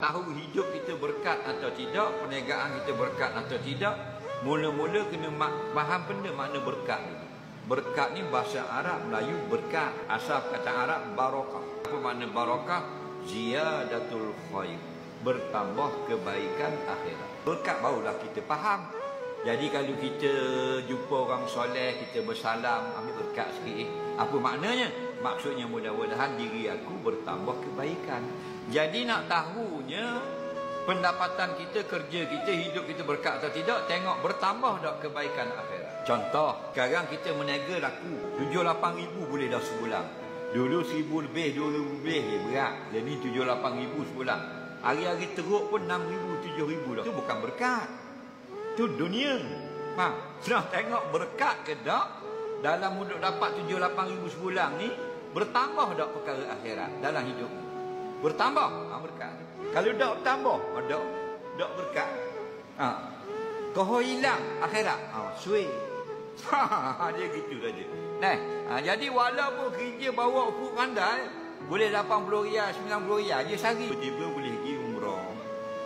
tahu hidup kita berkat atau tidak, perniagaan kita berkat atau tidak, mula-mula kena faham benda makna berkat. Berkat ni bahasa Arab Melayu berkat, asal kata Arab barakah. Apa makna barakah? Ziyadatul khair, bertambah kebaikan akhirat. Berkat barulah kita faham. Jadi kalau kita jumpa orang soleh, kita bersalam, ambil berkat sikit. Apa maknanya? Maksudnya mudah-mudahan diri aku bertambah kebaikan. Jadi nak tahunya pendapatan kita, kerja kita, hidup kita berkat atau tidak, tengok bertambah tak kebaikan akhirat. Contoh, sekarang kita meniaga laku 7-8 ribu boleh dah sebulan. Dulu 1,000 lebih, 2,000 lebih je berat. Jadi 7-8 ribu sebulan. Hari-hari teruk pun 6 ribu, 7 ribu dah. Itu bukan berkat. Itu dunia. Nak tengok berkat ke tak? Dalam untuk dapat 7-8 ribu sebulan ni, bertambah tak perkara akhirat dalam hidup ni? Bertambah, berkat. Kalau tak bertambah, tak berkat. Kau hilang akhirat, suai. Dia gitu saja. Jadi walaupun kerja bawa ukuk pandai, boleh 80 riyal, 90 riyal je sehari, tiba-tiba boleh pergi umrah.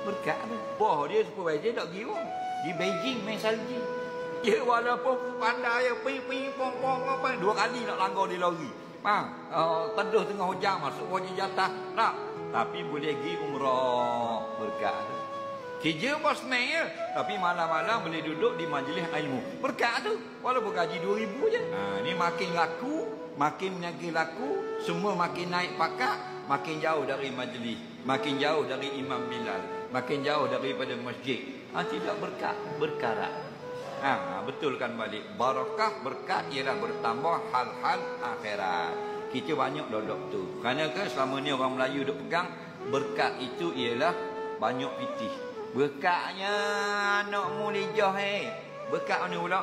Berkat tu. Wah, dia supervisor tak pergi pun. Di Beijing main salji. Dia walaupun pandai, pergi, pong, 2 kali nak langgar di lori. Teduh tengah hujan, masuk wajah jatah. Tak. Tapi boleh pergi umrah. Berkat tu. Kerja bos main, tapi malam-malam boleh duduk di majlis ilmu. Berkat tu. Walaupun gaji 2,000 je. Ni makin laku, makin meniaga laku, semua makin naik pakat, makin jauh dari majlis, makin jauh dari Imam Bilal, makin jauh daripada masjid. Tidak berkat, berkarat. Betul kan balik. Barakah berkat ialah bertambah hal-hal akhirat. Kita banyak duduk tu. Kerana ke selama ni orang Melayu duk pegang berkat itu ialah banyak pitih. Berkatnya anak mulijah berkat mana pula?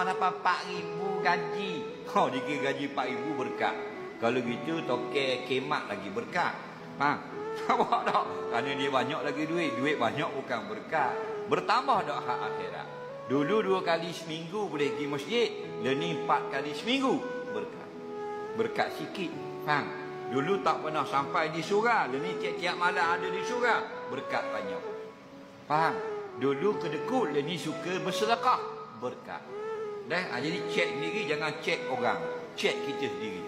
Dapat 4,000 gaji. Dikira gaji 4,000 berkat. Kalau gitu toke kemat lagi berkat. Nampak tak? Kerana dia banyak lagi duit. Duit banyak bukan berkat. Bertambah tak hak akhirat. Dulu 2 kali seminggu boleh pergi masjid. Ni 4 kali seminggu berkat. Berkat sikit. Dulu tak pernah sampai di surau. Ni tiap-tiap malam ada di surau. Berkat banyak. Faham? Dulu kedekut, ni suka bersedekah. Berkat. Jadi cek sendiri, jangan cek orang. Cek kita sendiri.